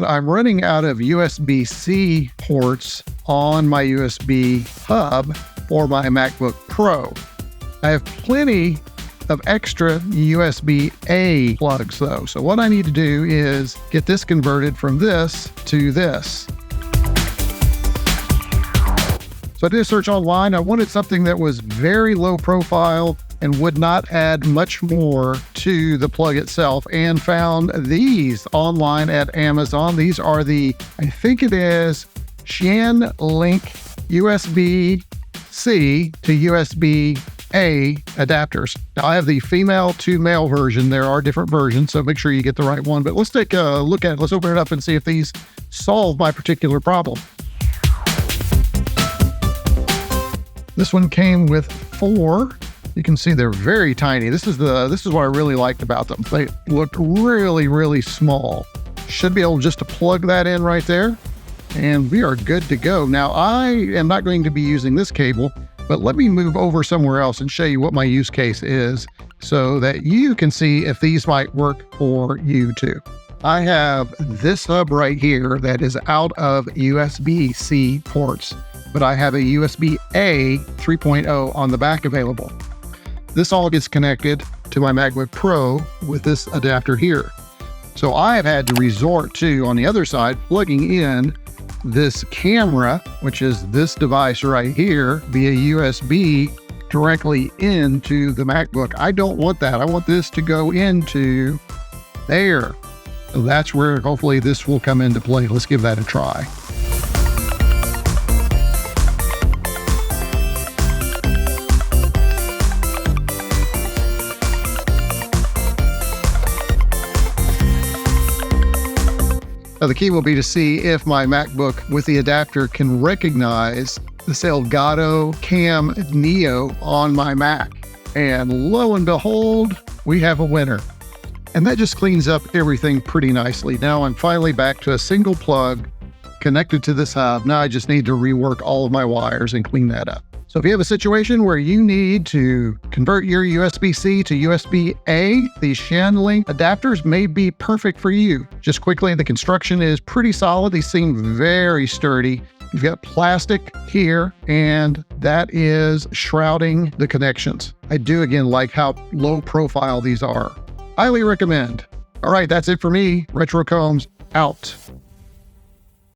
I'm running out of USB-C ports on my USB hub for my MacBook Pro. I have plenty of extra USB-A plugs though. So what I need to do is get this converted from this to this. So I did a search online. I wanted something that was very low profile and would not add much more to the plug itself, and found these online at Amazon. These are the, I think it is QianLink USB C to USB-A adapters. Now I have the female to male version. There are different versions, so make sure you get the right one. But let's take a look at it. Let's open it up and see if these solve my particular problem. This one came with 4. You can see they're very tiny. This is what I really liked about them. They looked really, really small. Should be able just to plug that in right there, and we are good to go. Now, I am not going to be using this cable, but let me move over somewhere else and show you what my use case is so that you can see if these might work for you too. I have this hub right here that is out of USB-C ports, but I have a USB-A 3.0 on the back available. This all gets connected to my MacBook Pro with this adapter here. So I have had to resort to, on the other side, plugging in this camera, which is this device right here, via USB directly into the MacBook. I don't want that. I want this to go into there. So that's where hopefully this will come into play. Let's give that a try. Now the key will be to see if my MacBook with the adapter can recognize this Elgato Cam Neo on my Mac. And lo and behold, we have a winner. And that just cleans up everything pretty nicely. Now I'm finally back to a single plug connected to this hub. Now I just need to rework all of my wires and clean that up. So if you have a situation where you need to convert your USB-C to USB-A, these QianLink adapters may be perfect for you. Just quickly, the construction is pretty solid. These seem very sturdy. You've got plastic here, and that is shrouding the connections. I do, again, like how low profile these are. Highly recommend. All right, that's it for me. RetroCombs out.